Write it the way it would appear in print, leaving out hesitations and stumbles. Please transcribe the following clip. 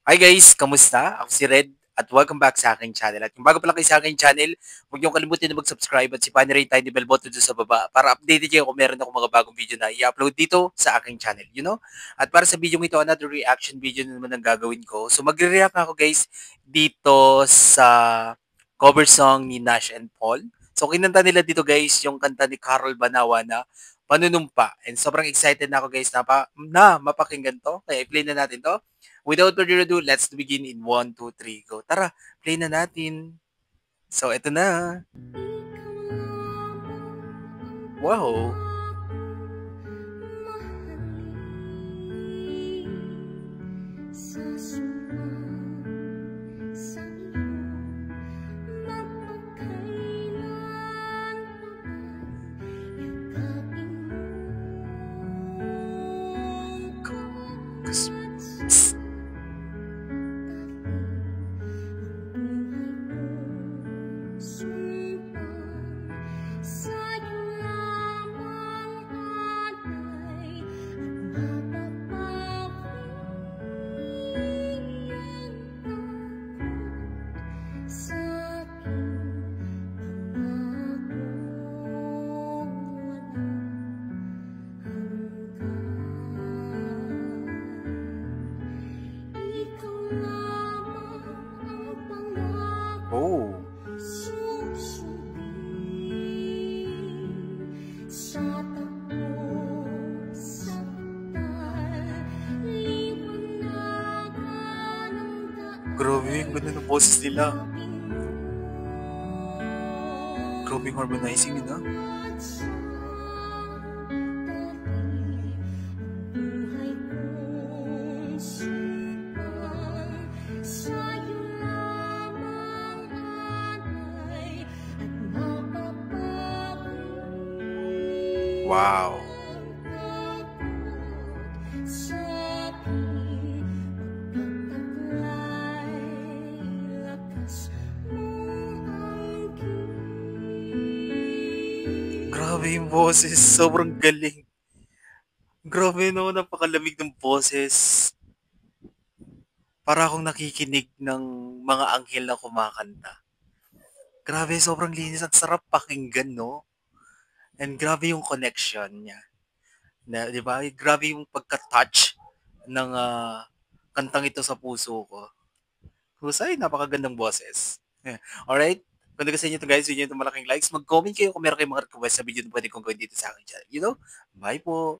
Hi guys, kamusta? Ako si Red at welcome back sa aking channel. At kung bago pa lang kayo sa aking channel, huwag niyong kalimutan na mag-subscribe at sipahin na rin tayo bell button doon sa baba para updated kayo kung meron akong mga bagong video na i-upload dito sa aking channel, you know? At para sa video ito, another reaction video na naman ang gagawin ko. So magre-react ako guys dito sa cover song ni Nash and Paul. So kinanta nila dito guys yung kanta ni Carol Banawa na Panunumpa. And sobrang excited na ako guys na mapakinggan to. Kaya i-play na natin to. Without further ado, let's begin in 1, 2, 3, go. Tara, play na natin. So, eto na. Wow. Oh. Grabe, yung ganda ng boses nila. Grabe yung harmonizing yun, ah. Wow. Grabe yung boses, sobrang galing. Grabe no, napakalamig ng boses. Para akong nakikinig ng mga anghel na kumakanta. Grabe, sobrang linis at sarap pakinggan, no? And grabe yung connection niya. Na, 'di ba? Grabe yung pagka-touch ng kantang ito sa puso ko. Husay, napakagandang boses. Alright? Kung nagustuhan niyo ito guys, video nyo ito malaking likes. Mag-comment kayo kung meron kayong mga request sa video na pwede kong gawin dito sa aking channel. You know? Bye po!